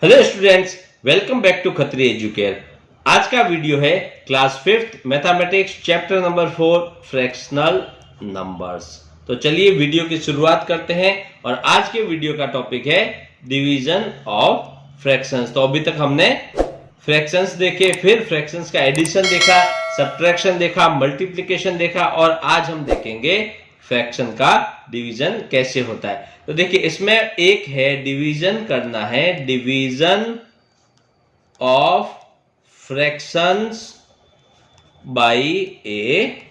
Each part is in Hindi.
Hello students, welcome back to Khatri Educare. आज का वीडियो है class 5th mathematics chapter number 4 fractional numbers. तो चलिए वीडियो की शुरुआत करते हैं और आज के वीडियो का टॉपिक है डिवीजन ऑफ फ्रैक्शंस। तो अभी तक हमने फ्रैक्शंस देखे, फिर फ्रैक्शंस का एडिशन देखा, सब्ट्रैक्शन देखा, मल्टीप्लिकेशन देखा और आज हम देखेंगे फ्रैक्शन का डिवीजन कैसे होता है। तो देखिए इसमें एक है डिवीजन करना है, division of fractions by a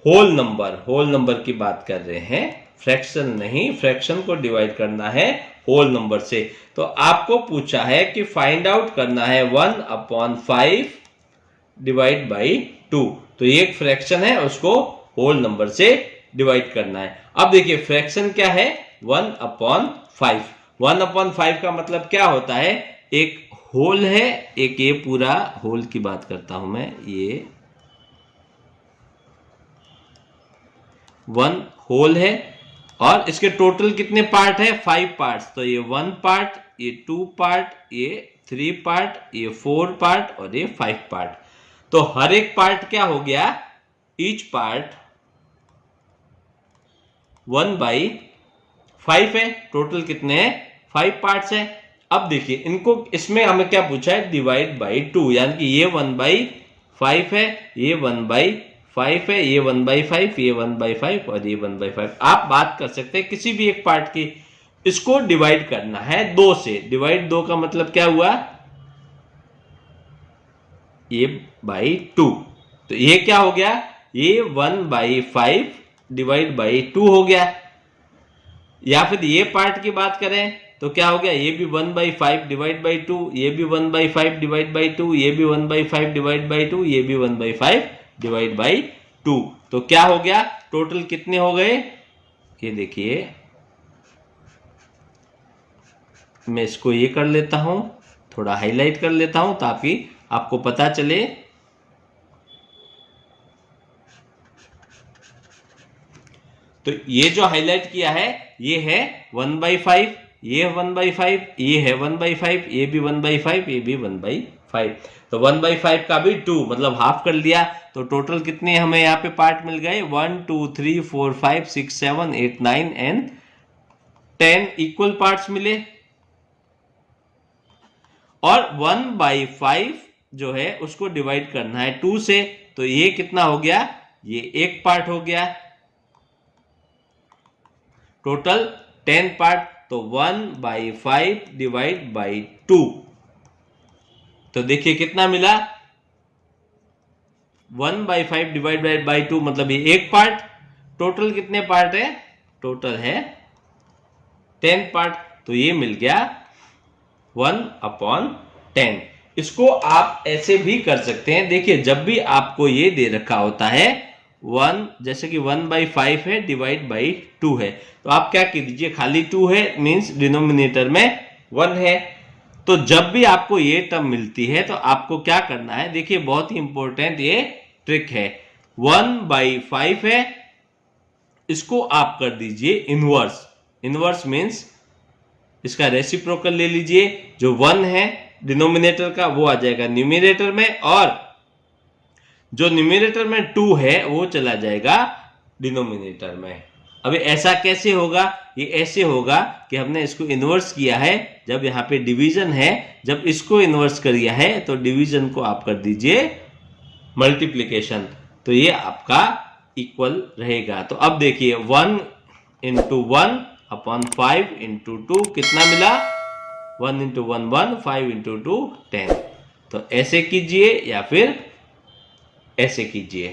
whole number. Whole number की बात कर रहे हैं, फ्रैक्शन नहीं, फ्रैक्शन को डिवाइड करना है होल नंबर से। तो आपको पूछा है कि फाइंड आउट करना है 1/5 डिवाइड बाई 2। तो ये एक फ्रैक्शन है, उसको होल नंबर से डिवाइड करना है। अब देखिए फ्रैक्शन क्या है, 1/5। 1/5 का मतलब क्या होता है, एक होल है, एक ये पूरा होल की बात करता हूं मैं, ये 1 होल है और इसके टोटल कितने पार्ट है, 5 पार्ट्स। तो ये 1 पार्ट, ये 2 पार्ट, ये 3 पार्ट, ये 4 पार्ट और ये 5 पार्ट। तो हर एक पार्ट क्या हो गया, ईच पार्ट 1/5 है। टोटल कितने हैं, 5 पार्ट्स है। अब देखिए इनको, इसमें हमें क्या पूछा है, डिवाइड बाई 2, यानी कि ये 1/5 है, ये 1/5 है, ये 1/5, ये 1/5 और ये 1/5। आप बात कर सकते हैं किसी भी एक पार्ट की, इसको डिवाइड करना है 2 से। डिवाइड 2 का मतलब क्या हुआ, ये बाई 2। तो ये क्या हो गया, ये 1/5 डिवाइड बाई 2 हो गया। या फिर ये पार्ट की बात करें तो क्या हो गया, ये भी 1/5 डिवाइड बाई 2, ये भी 1/5 डिवाइड बाई 2, ये भी 1/5 डिवाइड बाई 2, ये भी 1/5 डिवाइड बाई 2। तो क्या हो गया, टोटल कितने हो गए, ये देखिए मैं इसको ये कर लेता हूं, थोड़ा हाईलाइट कर लेता हूं ताकि आपको पता चले। तो ये जो हाईलाइट किया है ये है 1/5, ये 1/5, ये है 1/5, ये भी 1/5, ये भी 1/5। तो 1/5 का भी 2 मतलब हाफ कर लिया। तो टोटल कितने हमें यहाँ पे पार्ट मिल गए, 1 2 3 4 5 6 7 8 9 एंड 10 इक्वल पार्ट्स मिले। और 1/5 जो है उसको डिवाइड करना है 2 से। तो ये कितना हो गया, ये एक पार्ट हो गया, टोटल 10 पार्ट। तो 1/5 डिवाइड बाई 2। तो देखिए कितना मिला, 1/5 डिवाइड बाई 2 मतलब ये एक पार्ट। टोटल कितने पार्ट है, टोटल है 10 पार्ट। तो ये मिल गया 1/10। इसको आप ऐसे भी कर सकते हैं, देखिए जब भी आपको ये दे रखा होता है 1, जैसे कि 1/5 है डिवाइड बाई 2 है, तो आप क्या कीजिए, खाली 2 है मींस डिनोमिनेटर में 1 है। तो जब भी आपको ये टर्म मिलती है तो आपको क्या करना है, देखिए बहुत ही इंपॉर्टेंट ये ट्रिक है। 1/5 है, इसको आप कर दीजिए इनवर्स। इनवर्स मींस इसका रेसिप्रोकल ले लीजिए, जो 1 है डिनोमिनेटर का वो आ जाएगा न्यूमरेटर में, और जो न्यूमरेटर में 2 है वो चला जाएगा डिनोमिनेटर में। अभी ऐसा कैसे होगा, ये ऐसे होगा कि हमने इसको इन्वर्स किया है, जब यहाँ पे डिवीजन है, जब इसको इन्वर्स कर दिया है तो डिवीजन को आप कर दीजिए मल्टीप्लिकेशन, तो ये आपका इक्वल रहेगा। तो अब देखिए 1 × 1/5 × 2 कितना मिला, 1 × 1 1, 5 × 2 10। तो ऐसे कीजिए या फिर ऐसे कीजिए।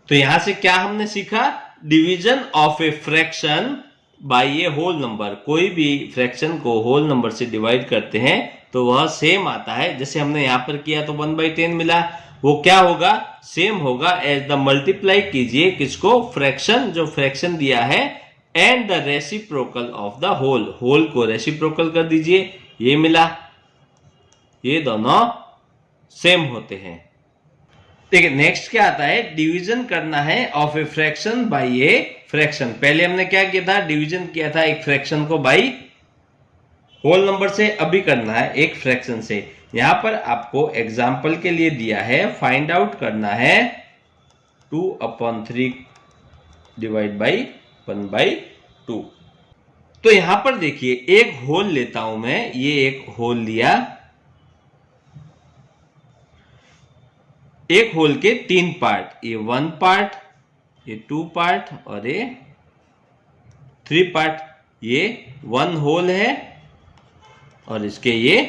तो यहां से क्या हमने सीखा, division of a fraction by a whole number. कोई भी फ्रैक्शन को होल नंबर से डिवाइड करते हैं तो वह सेम आता है, जैसे हमने यहां पर किया तो 1/10 मिला, वो क्या होगा, सेम होगा एज द मल्टीप्लाई कीजिए किसको, फ्रैक्शन, जो फ्रैक्शन दिया है, and the reciprocal of the whole, whole को रेसिप्रोकल कर दीजिए, ये मिला, ये दोनों सेम होते हैं। देखिए नेक्स्ट क्या आता है, डिवीजन करना है of a fraction by a fraction. पहले हमने क्या किया था, डिवीजन किया था एक फ्रैक्शन को बाय होल नंबर से अभी करना है, एक फ्रैक्शन से। यहां पर आपको एग्जाम्पल के लिए दिया है, फाइंड आउट करना है 2/3 डिवाइड बाई 1/2। तो यहां पर देखिए एक होल लेता हूं मैं, ये एक होल लिया, एक होल के 3 पार्ट, ये 1 पार्ट, ये 2 पार्ट और ये 3 पार्ट। ये 1 होल है और इसके ये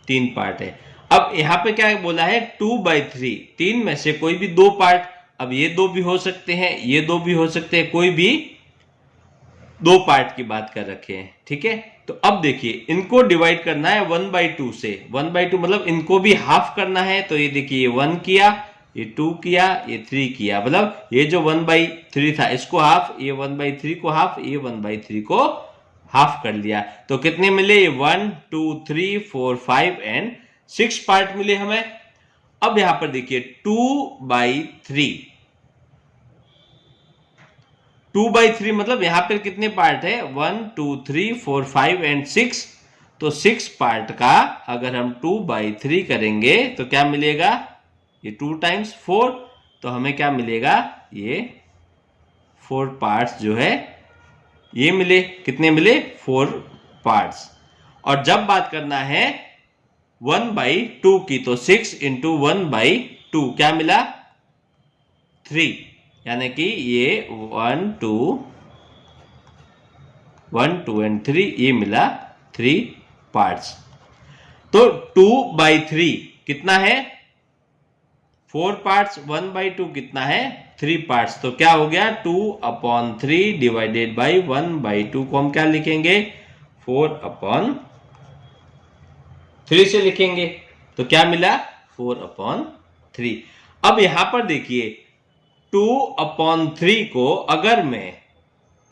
3 पार्ट है। अब यहां पे क्या बोला है 2/3, 3 में से कोई भी 2 पार्ट। अब ये 2 भी हो सकते हैं, ये 2 भी हो सकते हैं, कोई भी 2 पार्ट की बात कर रखे हैं, ठीक है। तो अब देखिए इनको डिवाइड करना है 1/2 से। 1/2 मतलब इनको भी हाफ करना है। तो ये देखिए ये 1 किया, ये 2 किया, ये 3 किया, मतलब ये जो 1/3 था इसको हाफ, ये 1/3 को हाफ, ये 1/3 को हाफ कर लिया। तो कितने मिले, 1 2 3 4 5 एंड 6 पार्ट मिले हमें। अब यहां पर देखिए 2/3, 2/3 मतलब यहां पर कितने पार्ट है, 1 2 3 4 5 एंड 6। तो 6 पार्ट का अगर हम 2/3 करेंगे तो क्या मिलेगा, ये 2 टाइम्स 4, तो हमें क्या मिलेगा, ये 4 पार्ट्स जो है ये मिले। कितने मिले, 4 पार्ट्स। और जब बात करना है 1/2 की, तो 6 इंटू 1/2 क्या मिला, 3, यानी कि ये 1 2 एंड 3, ये मिला 3 पार्ट्स। तो 2/3 कितना है, 4 पार्ट्स, 1/2 कितना है, 3 पार्ट्स। तो क्या हो गया, 2/3 डिवाइडेड बाई 1/2 को हम क्या लिखेंगे, 4/3 से लिखेंगे। तो क्या मिला, 4/3। अब यहां पर देखिए 2/3 को अगर मैं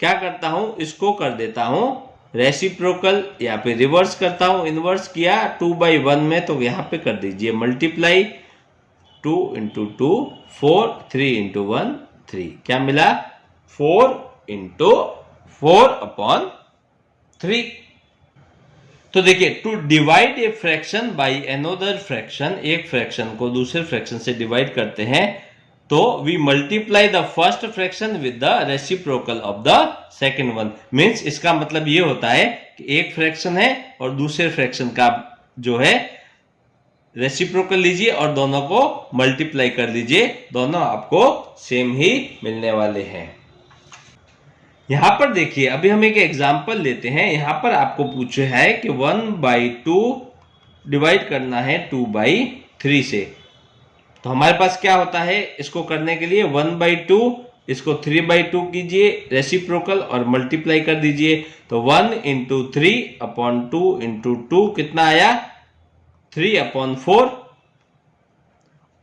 क्या करता हूं, इसको कर देता हूं रेसिप्रोकल या फिर रिवर्स करता हूं, इनवर्स किया 2/1 में, तो यहां पे कर दीजिए मल्टीप्लाई 2 इंटू 2 4, 3 इंटू 1 3, क्या मिला, 4 इंटू 4/3। तो देखिए to divide a fraction by another fraction, एक फ्रैक्शन को दूसरे फ्रैक्शन से डिवाइड करते हैं तो we multiply the first fraction with the reciprocal of the second one. Means इसका मतलब ये होता है कि एक फ्रैक्शन है और दूसरे फ्रैक्शन का जो है रेसिप्रोकल लीजिए और दोनों को मल्टीप्लाई कर दीजिए, दोनों आपको सेम ही मिलने वाले हैं। यहां पर देखिए अभी हम एक एग्जांपल लेते हैं। यहां पर आपको पूछा है कि 1/2 डिवाइड करना है 2/3 से। तो हमारे पास क्या होता है, इसको करने के लिए 1/2, इसको 3/2 कीजिए रेसिप्रोकल और मल्टीप्लाई कर दीजिए। तो 1 इंटू 3/2 इंटू 2 कितना आया, 3/4।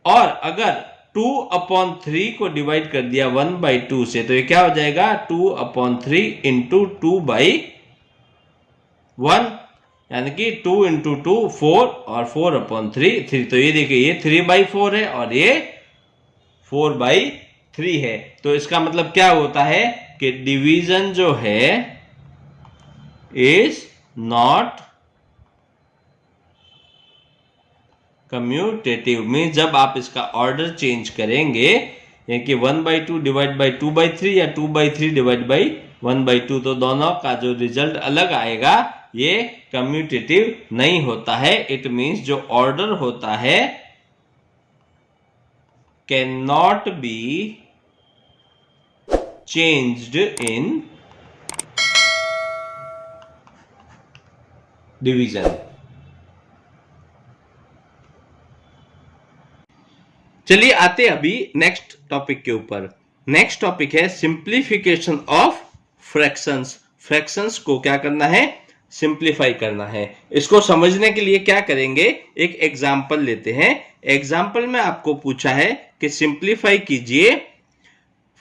और अगर 2/3 को डिवाइड कर दिया 1/2 से तो ये क्या हो जाएगा, 2/3 इंटू 2/1, यानी कि 2 इंटू 2 4 और 4/3 3। तो ये देखिए ये 3/4 है और ये 4/3 है। तो इसका मतलब क्या होता है कि डिवीजन जो है इज नॉट कम्यूटेटिव। मीन जब आप इसका ऑर्डर चेंज करेंगे, यानी कि 1/2 डिवाइड बाई 2/3 या 2/3 डिवाइड बाई 1/2, तो दोनों का जो रिजल्ट अलग आएगा ये कम्यूटेटिव नहीं होता है। इट मीन्स जो ऑर्डर होता है can not be changed in division. चलिए आते अभी नेक्स्ट टॉपिक के ऊपर। नेक्स्ट टॉपिक है सिंप्लीफिकेशन ऑफ फ्रैक्शंस। फ्रैक्शंस को क्या करना है, सिंप्लीफाई करना है। इसको समझने के लिए क्या करेंगे, एक एग्जांपल लेते हैं। एग्जांपल में आपको पूछा है कि सिंप्लीफाई कीजिए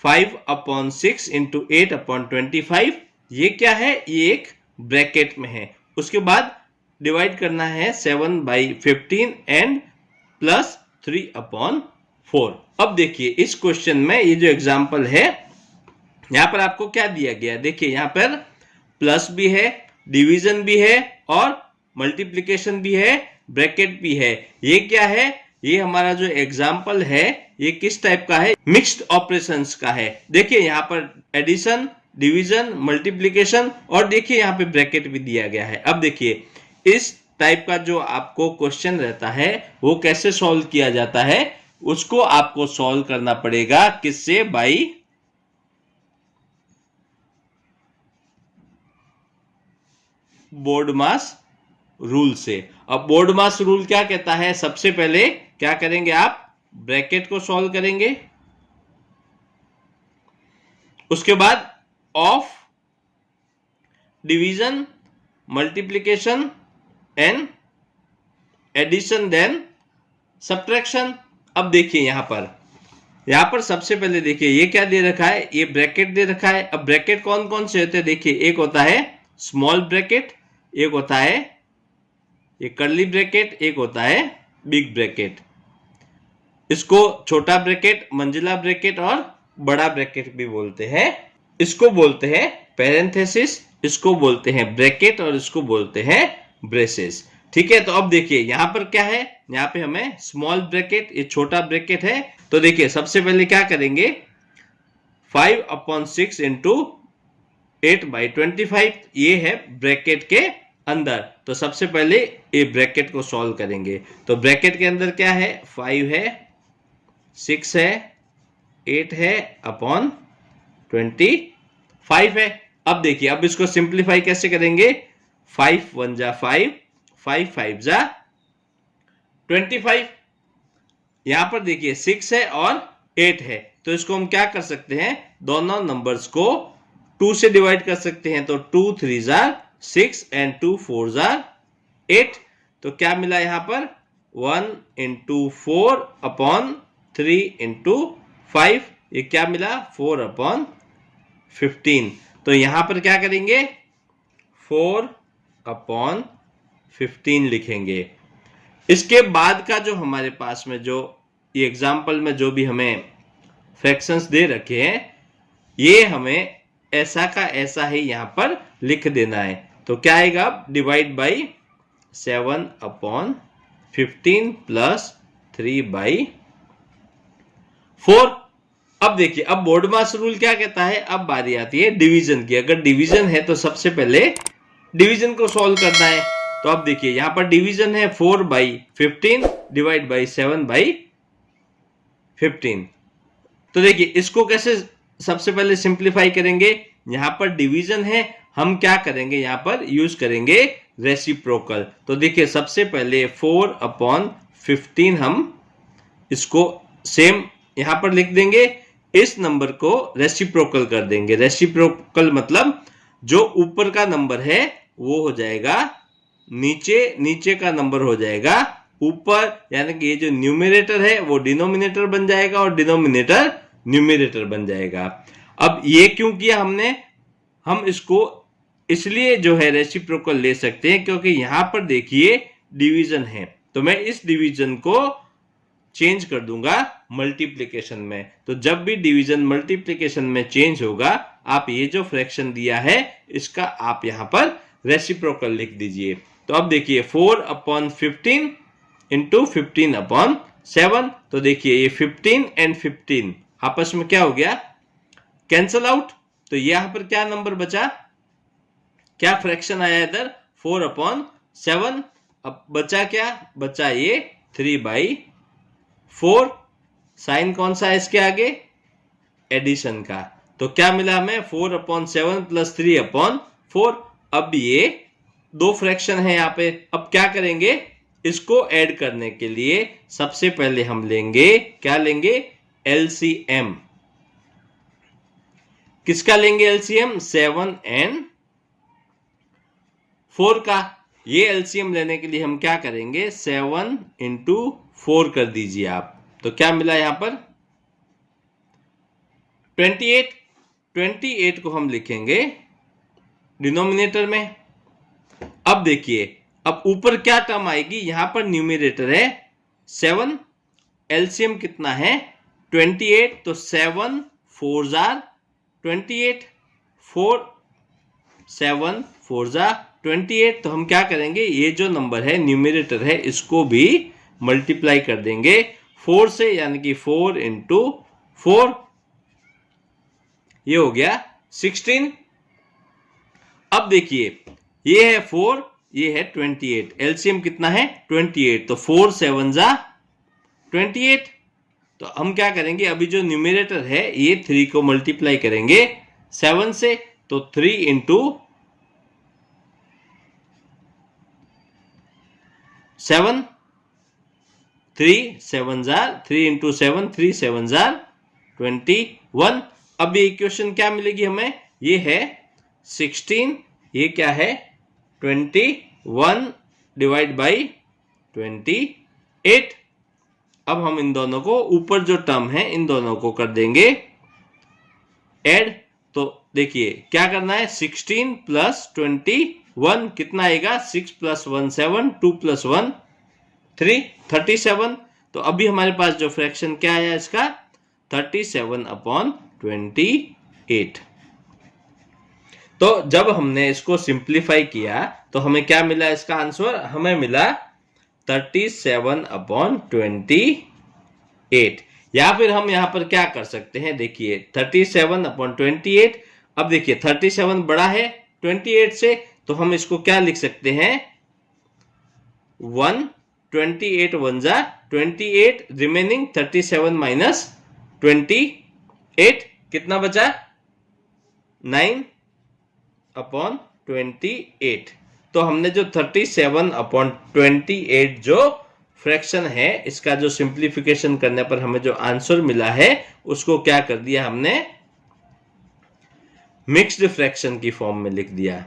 5/6 इंटू 8/25। ये क्या है, ये एक ब्रैकेट में है। उसके बाद डिवाइड करना है 7/15 एंड प्लस 3/4। अब देखिए इस क्वेश्चन में ये जो एग्जांपल है यहां पर आपको क्या दिया गया, देखिए यहां पर प्लस भी है, डिवीजन भी है और मल्टीप्लिकेशन भी है, ब्रैकेट भी है। ये क्या है, ये हमारा जो एग्जाम्पल है ये किस टाइप का है, मिक्स्ड ऑपरेशंस का है। देखिए यहाँ पर एडिशन, डिवीजन, मल्टीप्लिकेशन और देखिए यहाँ पे ब्रैकेट भी दिया गया है। अब देखिए इस टाइप का जो आपको क्वेश्चन रहता है वो कैसे सॉल्व किया जाता है, उसको आपको सॉल्व करना पड़ेगा किससे, बाई बोर्डमास रूल से। अब बोर्डमास रूल क्या कहता है, सबसे पहले क्या करेंगे आप, ब्रैकेट को सॉल्व करेंगे, उसके बाद of, division, multiplication and addition, then subtraction. अब देखिए यहां पर सबसे पहले देखिए ये क्या दे रखा है, ये ब्रैकेट दे रखा है। अब ब्रैकेट कौन कौन से होते हैं, देखिए एक होता है स्मॉल ब्रैकेट, एक होता है ये कर्ली ब्रैकेट, एक होता है बिग ब्रैकेट। इसको छोटा ब्रैकेट, मंजिला ब्रैकेट और बड़ा ब्रैकेट भी बोलते हैं। इसको बोलते हैं पैरेंथेसिस, इसको बोलते हैं ब्रैकेट और इसको बोलते हैं ब्रेसेस। ठीक है, तो अब देखिए यहां पर क्या है, यहां पे हमें स्मॉल ब्रैकेट, ये छोटा ब्रैकेट है। तो देखिए सबसे पहले क्या करेंगे, 5/6 इंटू 8/25 ये है ब्रैकेट के अंदर। तो सबसे पहले ये ब्रैकेट को सॉल्व करेंगे। तो ब्रैकेट के अंदर क्या है, 5 है, 6 है, 8 है अपॉन 25 है। अब देखिए अब इसको सिंप्लीफाई कैसे करेंगे, 5 1 जा 5, 5 5 जा 25। यहां पर देखिए 6 है और 8 है, तो इसको हम क्या कर सकते हैं, दोनों नंबर्स को 2 से डिवाइड कर सकते हैं। तो 2 3 जा 6 एंड 2 4 जा 8। तो क्या मिला यहां पर, 1 इंटू 4 अपॉन 3 इंटू 5, ये क्या मिला 4 अपॉन 15। तो यहां पर क्या करेंगे, 4 अपॉन 15 लिखेंगे। इसके बाद का जो हमारे पास में जो ये एग्जाम्पल में जो भी हमें फ्रैक्शंस दे रखे हैं, ये हमें ऐसा का ऐसा ही यहां पर लिख देना है। तो क्या आएगा, डिवाइड बाई 7 अपॉन 15 प्लस 3/4। अब देखिए अब बोर्डमास रूल क्या कहता है, अब बारी आती है डिवीजन की। अगर डिवीजन है तो सबसे पहले डिवीजन को सॉल्व करना है। तो अब देखिए यहां पर डिवीजन है 4/15 डिवाइड बाई 7/15। तो देखिए इसको कैसे सबसे पहले सिंप्लीफाई करेंगे, यहां पर डिवीजन है, हम क्या करेंगे, यहां पर यूज करेंगे रेसिप्रोकल। तो देखिए सबसे पहले 4/15 हम इसको सेम यहां पर लिख देंगे, इस नंबर को रेसिप्रोकल कर देंगे। रेसिप्रोकल मतलब जो ऊपर का नंबर है वो हो जाएगा नीचे, नीचे का नंबर हो जाएगा ऊपर, यानी कि ये जो न्यूमरेटर है वो डिनोमिनेटर बन जाएगा और डिनोमिनेटर न्यूमरेटर बन जाएगा। अब ये क्यों किया हमने, हम इसको इसलिए जो है रेसिप्रोकल ले सकते हैं क्योंकि यहां पर देखिए डिवीजन है, तो मैं इस डिवीजन को चेंज कर दूंगा मल्टीप्लिकेशन में। तो जब भी डिवीजन मल्टीप्लिकेशन में चेंज होगा, आप ये जो फ्रैक्शन दिया है इसका आप यहां पर रेसिप्रोकल लिख दीजिए। तो अब देखिए 4/15 इंटू 15/7। तो देखिए ये 15 एंड 15 आपस में क्या हो गया, कैंसल आउट। तो यहां पर क्या नंबर बचा, क्या फ्रैक्शन आया इधर, 4/7। अब बचा क्या, बचा ये 3/4। साइन कौन सा है इसके आगे, एडिशन का। तो क्या मिला हमें, 4/7 प्लस 3/4। अब ये दो फ्रैक्शन है यहाँ पे। अब क्या करेंगे, इसको ऐड करने के लिए सबसे पहले हम लेंगे, क्या लेंगे, एलसीएम। किसका लेंगे एलसीएम, 7 एंड 4 का। ये एलसीएम लेने के लिए हम क्या करेंगे, 7 इंटू 4 कर दीजिए आप। तो क्या मिला यहां पर 28। 28 को हम लिखेंगे डिनोमिनेटर में। अब देखिए अब ऊपर क्या टर्म आएगी, यहां पर न्यूमरेटर है 7, एलसीएम कितना है 28। तो 7 4 28, 4 7 4 28, तो हम क्या करेंगे, ये जो नंबर है न्यूमरेटर है इसको भी मल्टीप्लाई कर देंगे 4 से, यानी कि 4 इंटू 4, ये हो गया 16। अब देखिए ये है 4, ये है 28, एलसीएम कितना है 28, तो 4 7 जा 28। तो हम क्या करेंगे, अभी जो न्यूमरेटर है ये 3 को मल्टीप्लाई करेंगे 7 से, तो 3 इंटू 7, 3 7 जार 3 इंटू 7, 3 7 जार 21। अब ये इक्वेशन क्या मिलेगी हमें, ये है 16, ये क्या है 21 डिवाइड बाई 28। अब हम इन दोनों को, ऊपर जो टर्म है इन दोनों को कर देंगे ऐड। तो देखिए क्या करना है, 16 प्लस 21 कितना आएगा, 6 प्लस 1 7, 2 प्लस 1 3, 37। तो अभी हमारे पास जो फ्रैक्शन क्या आया इसका, 37/28। तो जब हमने इसको सिंप्लीफाई किया तो हमें क्या मिला, इसका आंसर हमें मिला 37/28। या फिर हम यहां पर क्या कर सकते हैं, देखिए 37/28। अब देखिए 37 बड़ा है 28 से, तो हम इसको क्या लिख सकते हैं, 1 28 1 जा 28, रिमेनिंग 37 माइनस 28 कितना बचा, 9/28। तो हमने जो 37/28 जो फ्रैक्शन है इसका जो सिंप्लीफिकेशन करने पर हमें जो आंसर मिला है उसको क्या कर दिया हमने, मिक्स्ड फ्रैक्शन की फॉर्म में लिख दिया।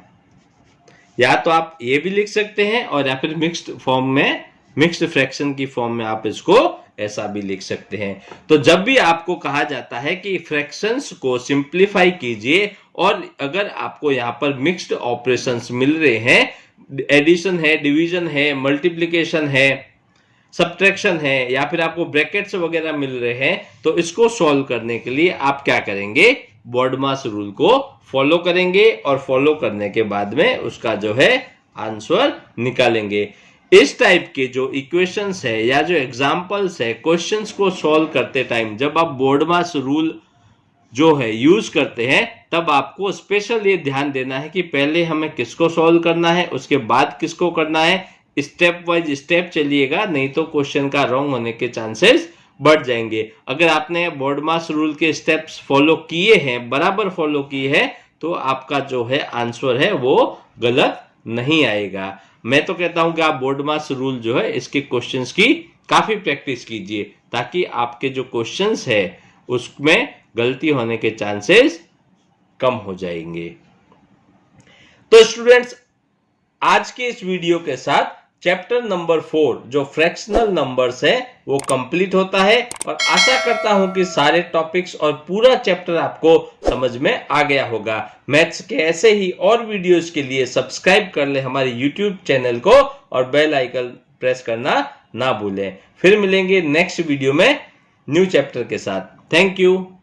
या तो आप ये भी लिख सकते हैं और या फिर मिक्स्ड फॉर्म में, मिक्स्ड फ्रैक्शन की फॉर्म में आप इसको ऐसा भी लिख सकते हैं। तो जब भी आपको कहा जाता है कि फ्रैक्शंस को सिंप्लीफाई कीजिए और अगर आपको यहां पर मिक्स्ड ऑपरेशंस मिल रहे हैं, एडिशन है, डिवीजन है, मल्टीप्लिकेशन है, सब्ट्रैक्शन है, या फिर आपको ब्रैकेट्स वगैरह मिल रहे हैं, तो इसको सॉल्व करने के लिए आप क्या करेंगे, बॉडमास रूल को फॉलो करेंगे और फॉलो करने के बाद में उसका जो है आंसर निकालेंगे। इस टाइप के जो इक्वेशंस है या जो एग्जांपल्स है क्वेश्चंस को सॉल्व करते टाइम, जब आप बॉडमास रूल जो है यूज करते हैं, तब आपको स्पेशल ये ध्यान देना है कि पहले हमें किसको सॉल्व करना है, उसके बाद किसको करना है, स्टेप वाइज स्टेप चलिएगा, नहीं तो क्वेश्चन का रॉन्ग होने के चांसेस बढ़ जाएंगे। अगर आपने बॉडमास रूल के स्टेप्स फॉलो किए हैं, बराबर फॉलो किए हैं, तो आपका जो है आंसर है वो गलत नहीं आएगा। मैं तो कहता हूं कि आप बॉडमास रूल जो है इसके क्वेश्चंस की काफी प्रैक्टिस कीजिए, ताकि आपके जो क्वेश्चंस है उसमें गलती होने के चांसेस कम हो जाएंगे। तो स्टूडेंट्स, आज के इस वीडियो के साथ चैप्टर नंबर 4 जो फ्रैक्शनल नंबर्स है वो कंप्लीट होता है, और आशा करता हूं कि सारे टॉपिक्स और पूरा चैप्टर आपको समझ में आ गया होगा। मैथ्स के ऐसे ही और वीडियोस के लिए सब्सक्राइब कर ले हमारे यूट्यूब चैनल को और बेल आइकन प्रेस करना ना भूलें। फिर मिलेंगे नेक्स्ट वीडियो में न्यू चैप्टर के साथ। Thank you.